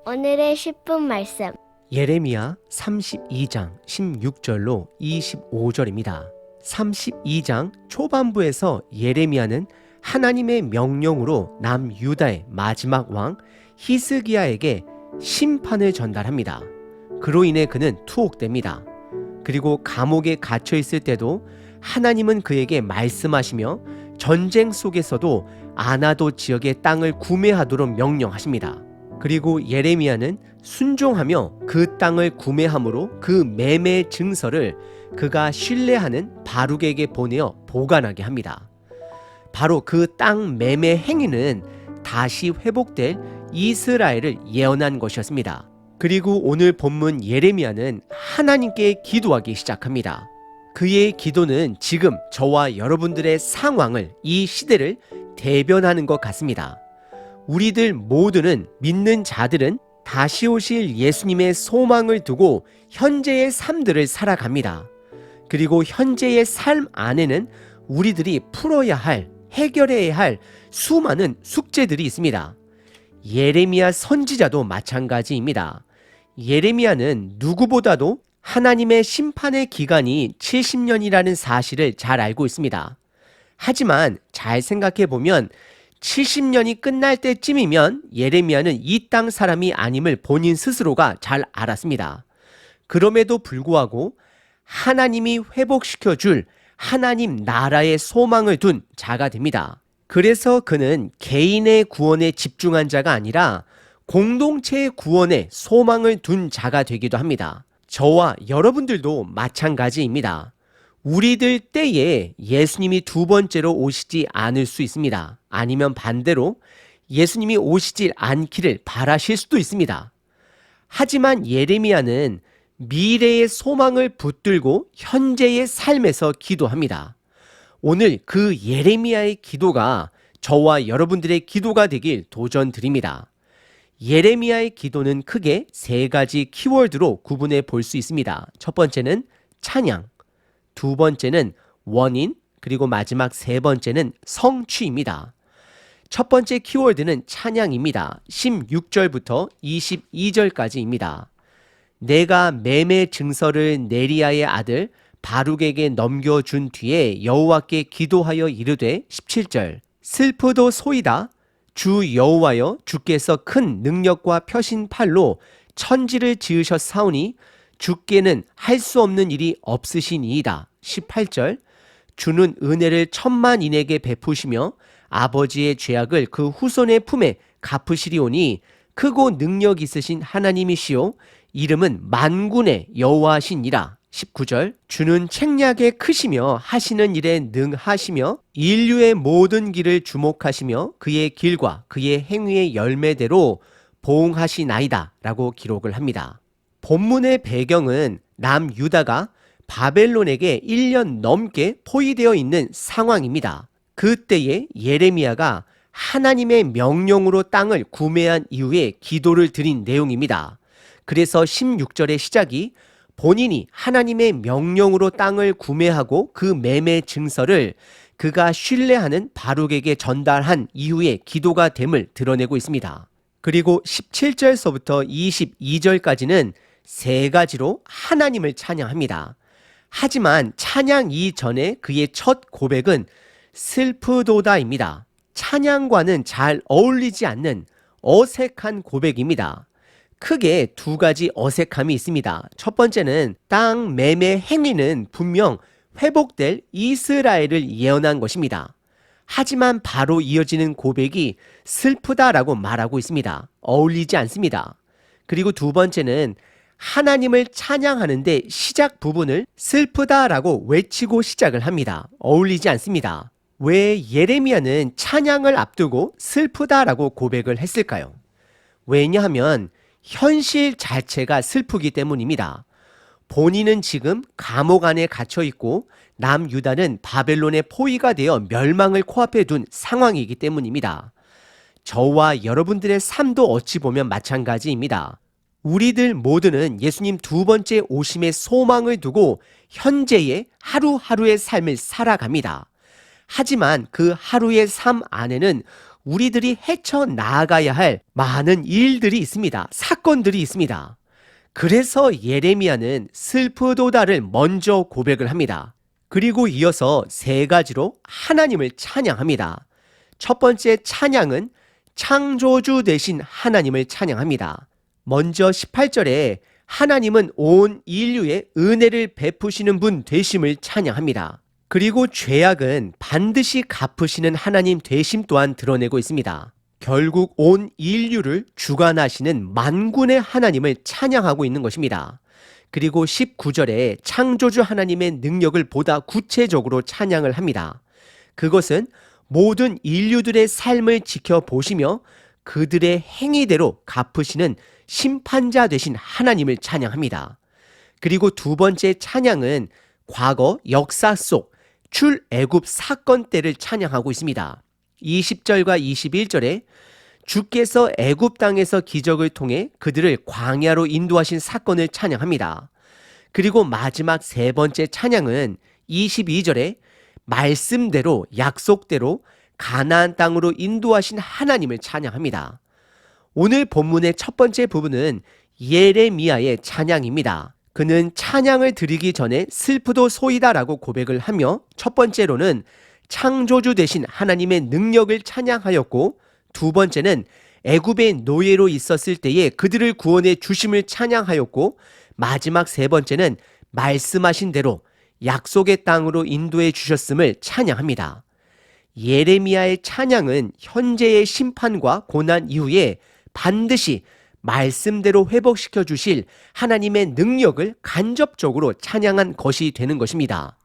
오늘의 10분 말씀. 예레미야 32장 16절로 25절입니다. 32장 초반부에서 예레미야는 하나님의 명령으로 남유다의 마지막 왕 히스기야에게 심판을 전달합니다. 그로 인해 그는 투옥됩니다. 그리고 감옥에 갇혀 있을 때도 하나님은 그에게 말씀하시며 전쟁 속에서도 아나도 지역의 땅을 구매하도록 명령하십니다. 그리고 예레미야는 순종하며 그 땅을 구매함으로 그 매매 증서를 그가 신뢰하는 바룩에게 보내어 보관하게 합니다. 바로 그 땅 매매 행위는 다시 회복될 이스라엘을 예언한 것이었습니다. 그리고 오늘 본문 예레미야는 하나님께 기도하기 시작합니다. 그의 기도는 지금 저와 여러분들의 상황을, 이 시대를 대변하는 것 같습니다. 우리들 모두는, 믿는 자들은 다시 오실 예수님의 소망을 두고 현재의 삶들을 살아갑니다. 그리고 현재의 삶 안에는 우리들이 풀어야 할, 해결해야 할 수많은 숙제들이 있습니다. 예레미야 선지자도 마찬가지입니다. 예레미야는 누구보다도 하나님의 심판의 기간이 70년이라는 사실을 잘 알고 있습니다. 하지만 잘 생각해 보면 70년이 끝날 때쯤이면 예레미야는 이 땅 사람이 아님을 본인 스스로가 잘 알았습니다. 그럼에도 불구하고 하나님이 회복시켜 줄 하나님 나라의 소망을 둔 자가 됩니다. 그래서 그는 개인의 구원에 집중한 자가 아니라 공동체의 구원에 소망을 둔 자가 되기도 합니다. 저와 여러분들도 마찬가지입니다. 우리들 때에 예수님이 두 번째로 오시지 않을 수 있습니다. 아니면 반대로 예수님이 오시지 않기를 바라실 수도 있습니다. 하지만 예레미야는 미래의 소망을 붙들고 현재의 삶에서 기도합니다. 오늘 그 예레미야의 기도가 저와 여러분들의 기도가 되길 도전드립니다. 예레미야의 기도는 크게 세 가지 키워드로 구분해 볼 수 있습니다. 첫 번째는 찬양, 두 번째는 원인, 그리고 마지막 세 번째는 성취입니다. 첫 번째 키워드는 찬양입니다. 16절부터 22절까지입니다. 내가 매매 증서를 네리야의 아들 바룩에게 넘겨준 뒤에 여호와께 기도하여 이르되 17절 슬프도소이다. 주 여호와여, 주께서 큰 능력과 펴신 팔로 천지를 지으셨사오니 주께는 할 수 없는 일이 없으시니이다. 18절 주는 은혜를 천만인에게 베푸시며 아버지의 죄악을 그 후손의 품에 갚으시리오니 크고 능력 있으신 하나님이시오 이름은 만군의 여호와시니라. 19절 주는 책략에 크시며 하시는 일에 능하시며 인류의 모든 길을 주목하시며 그의 길과 그의 행위의 열매대로 보응하시나이다 라고 기록을 합니다. 본문의 배경은 남유다가 바벨론에게 1년 넘게 포위되어 있는 상황입니다. 그때에 예레미야가 하나님의 명령으로 땅을 구매한 이후에 기도를 드린 내용입니다. 그래서 16절의 시작이 본인이 하나님의 명령으로 땅을 구매하고 그 매매 증서를 그가 신뢰하는 바룩에게 전달한 이후의 기도가 됨을 드러내고 있습니다. 그리고 17절서부터 22절까지는 세 가지로 하나님을 찬양합니다. 하지만 찬양 이전에 그의 첫 고백은 슬프도다입니다. 찬양과는 잘 어울리지 않는 어색한 고백입니다. 크게 두 가지 어색함이 있습니다. 첫 번째는 땅 매매 행위는 분명 회복될 이스라엘을 예언한 것입니다. 하지만 바로 이어지는 고백이 슬프다라고 말하고 있습니다. 어울리지 않습니다. 그리고 두 번째는 하나님을 찬양하는데 시작 부분을 슬프다라고 외치고 시작을 합니다. 어울리지 않습니다. 왜 예레미야는 찬양을 앞두고 슬프다라고 고백을 했을까요? 왜냐하면 현실 자체가 슬프기 때문입니다. 본인은 지금 감옥 안에 갇혀 있고 남유다는 바벨론의 포위가 되어 멸망을 코앞에 둔 상황이기 때문입니다. 저와 여러분들의 삶도 어찌 보면 마찬가지입니다. 우리들 모두는 예수님 두 번째 오심의 소망을 두고 현재의 하루하루의 삶을 살아갑니다. 하지만 그 하루의 삶 안에는 우리들이 헤쳐나가야 할 많은 일들이 있습니다. 사건들이 있습니다. 그래서 예레미야는 슬프도다를 먼저 고백을 합니다. 그리고 이어서 세 가지로 하나님을 찬양합니다. 첫 번째 찬양은 창조주 되신 하나님을 찬양합니다. 먼저 18절에 하나님은 온 인류에 은혜를 베푸시는 분 되심을 찬양합니다. 그리고 죄악은 반드시 갚으시는 하나님 되심 또한 드러내고 있습니다. 결국 온 인류를 주관하시는 만군의 하나님을 찬양하고 있는 것입니다. 그리고 19절에 창조주 하나님의 능력을 보다 구체적으로 찬양을 합니다. 그것은 모든 인류들의 삶을 지켜보시며 그들의 행위대로 갚으시는 심판자 되신 하나님을 찬양합니다. 그리고 두 번째 찬양은 과거 역사 속 출애굽 사건 때를 찬양하고 있습니다. 20절과 21절에 주께서 애굽 땅에서 기적을 통해 그들을 광야로 인도하신 사건을 찬양합니다. 그리고 마지막 세 번째 찬양은 22절에 말씀대로 약속대로 가나안 땅으로 인도하신 하나님을 찬양합니다. 오늘 본문의 첫 번째 부분은 예레미야의 찬양입니다. 그는 찬양을 드리기 전에 슬프도소이다라고 고백을 하며 첫 번째로는 창조주 되신 하나님의 능력을 찬양하였고 두 번째는 애굽의 노예로 있었을 때에 그들을 구원해 주심을 찬양하였고 마지막 세 번째는 말씀하신 대로 약속의 땅으로 인도해 주셨음을 찬양합니다. 예레미야의 찬양은 현재의 심판과 고난 이후에 반드시 말씀대로 회복시켜 주실 하나님의 능력을 간접적으로 찬양한 것이 되는 것입니다.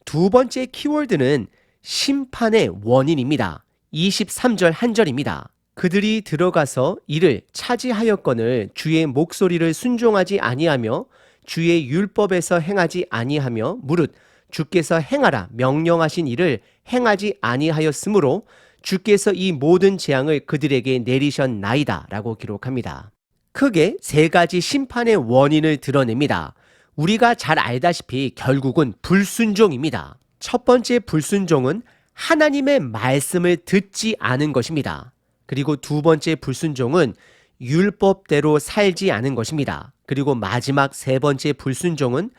두 번째 키워드는 심판의 원인입니다. 23절 한 절입니다. 그들이 들어가서 이를 차지하였거늘 주의 목소리를 순종하지 아니하며 주의 율법에서 행하지 아니하며 무릇 주께서 행하라 명령하신 일을 행하지 아니하였으므로 주께서 이 모든 재앙을 그들에게 내리셨나이다 라고 기록합니다. 크게 세 가지 심판의 원인을 드러냅니다. 우리가 잘 알다시피 결국은 불순종입니다. 첫 번째 불순종은 하나님의 말씀을 듣지 않은 것입니다. 그리고 두 번째 불순종은 율법대로 살지 않은 것입니다. 그리고 마지막 세 번째 불순종은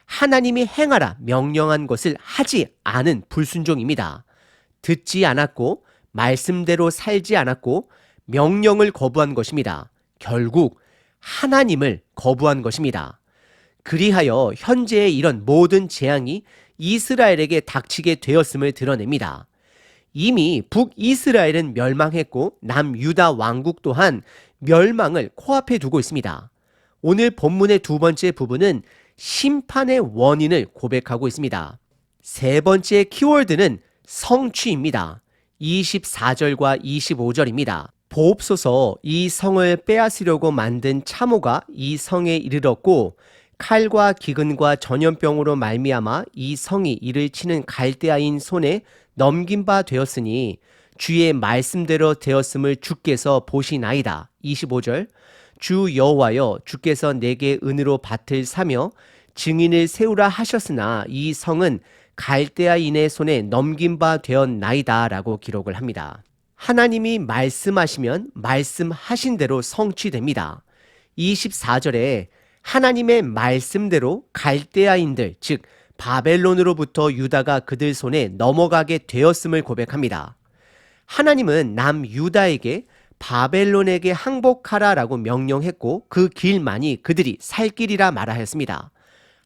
하나님이 행하라 명령한 것을 하지 않은 불순종입니다. 듣지 않았고 말씀대로 살지 않았고 명령을 거부한 것입니다. 결국 하나님을 거부한 것입니다. 그리하여 현재의 이런 모든 재앙이 이스라엘에게 닥치게 되었음을 드러냅니다. 이미 북이스라엘은 멸망했고 남유다 왕국 또한 멸망을 코앞에 두고 있습니다. 오늘 본문의 두 번째 부분은 심판의 원인을 고백하고 있습니다. 세 번째 키워드는 성취입니다. 24절과 25절입니다. 보옵소서 이 성을 빼앗으려고 만든 참호가 이 성에 이르렀고 칼과 기근과 전염병으로 말미암아 이 성이 이를 치는 갈대아인 손에 넘긴 바 되었으니 주의 말씀대로 되었음을 주께서 보시나이다. 25절 주 여호와여 주께서 내게 은으로 밭을 사며 증인을 세우라 하셨으나 이 성은 갈대아인의 손에 넘긴 바 되었나이다 라고 기록을 합니다. 하나님이 말씀하시면 말씀하신 대로 성취됩니다. 24절에 하나님의 말씀대로 갈대아인들 즉 바벨론으로부터 유다가 그들 손에 넘어가게 되었음을 고백합니다. 하나님은 남유다에게 바벨론에게 항복하라라고 명령했고 그 길만이 그들이 살 길이라 말하였습니다.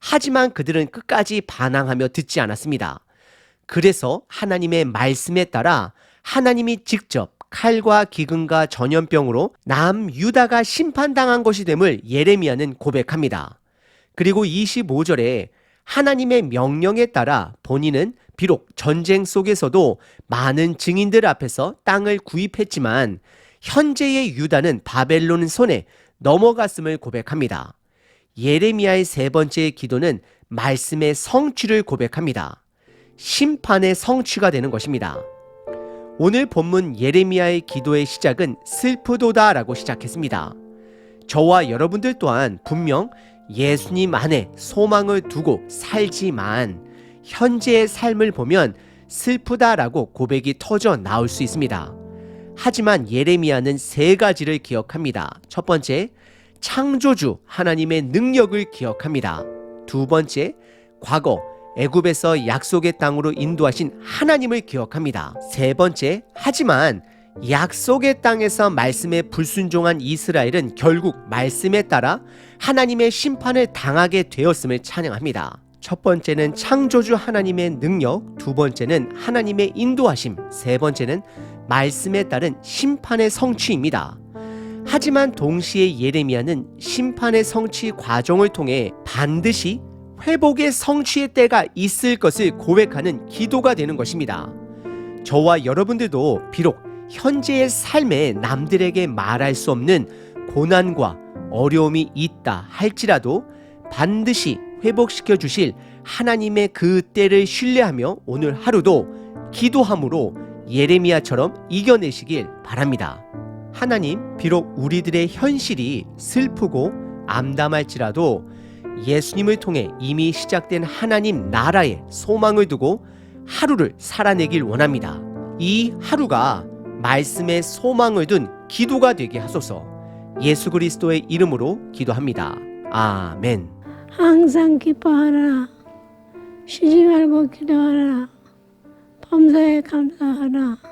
하지만 그들은 끝까지 반항하며 듣지 않았습니다. 그래서 하나님의 말씀에 따라 하나님이 직접 칼과 기근과 전염병으로 남유다가 심판당한 것이 됨을 예레미야는 고백합니다. 그리고 25절에 하나님의 명령에 따라 본인은 비록 전쟁 속에서도 많은 증인들 앞에서 땅을 구입했지만 현재의 유다는 바벨론 손에 넘어갔음을 고백합니다. 예레미야의 세 번째 기도는 말씀의 성취를 고백합니다. 심판의 성취가 되는 것입니다. 오늘 본문 예레미야의 기도의 시작은 슬프도다라고 시작했습니다. 저와 여러분들 또한 분명 예수님 안에 소망을 두고 살지만 현재의 삶을 보면 슬프다라고 고백이 터져 나올 수 있습니다. 하지만 예레미야는 세 가지를 기억합니다. 첫 번째, 창조주 하나님의 능력을 기억합니다. 두 번째, 과거 애굽에서 약속의 땅으로 인도하신 하나님을 기억합니다. 세 번째, 하지만 약속의 땅에서 말씀에 불순종한 이스라엘은 결국 말씀에 따라 하나님의 심판을 당하게 되었음을 찬양합니다. 첫 번째는 창조주 하나님의 능력, 두 번째는 하나님의 인도하심, 세 번째는 말씀에 따른 심판의 성취입니다. 하지만 동시에 예레미야는 심판의 성취 과정을 통해 반드시 회복의 성취의 때가 있을 것을 고백하는 기도가 되는 것입니다. 저와 여러분들도 비록 현재의 삶에 남들에게 말할 수 없는 고난과 어려움이 있다 할지라도 반드시 회복시켜 주실 하나님의 그 때를 신뢰하며 오늘 하루도 기도함으로 예레미야처럼 이겨내시길 바랍니다. 하나님, 비록 우리들의 현실이 슬프고 암담할지라도 예수님을 통해 이미 시작된 하나님 나라에 소망을 두고 하루를 살아내길 원합니다. 이 하루가 말씀에 소망을 둔 기도가 되게 하소서. 예수 그리스도의 이름으로 기도합니다. 아멘. 항상 기뻐하라. 쉬지 말고 기도하라. 범사에 감사하라.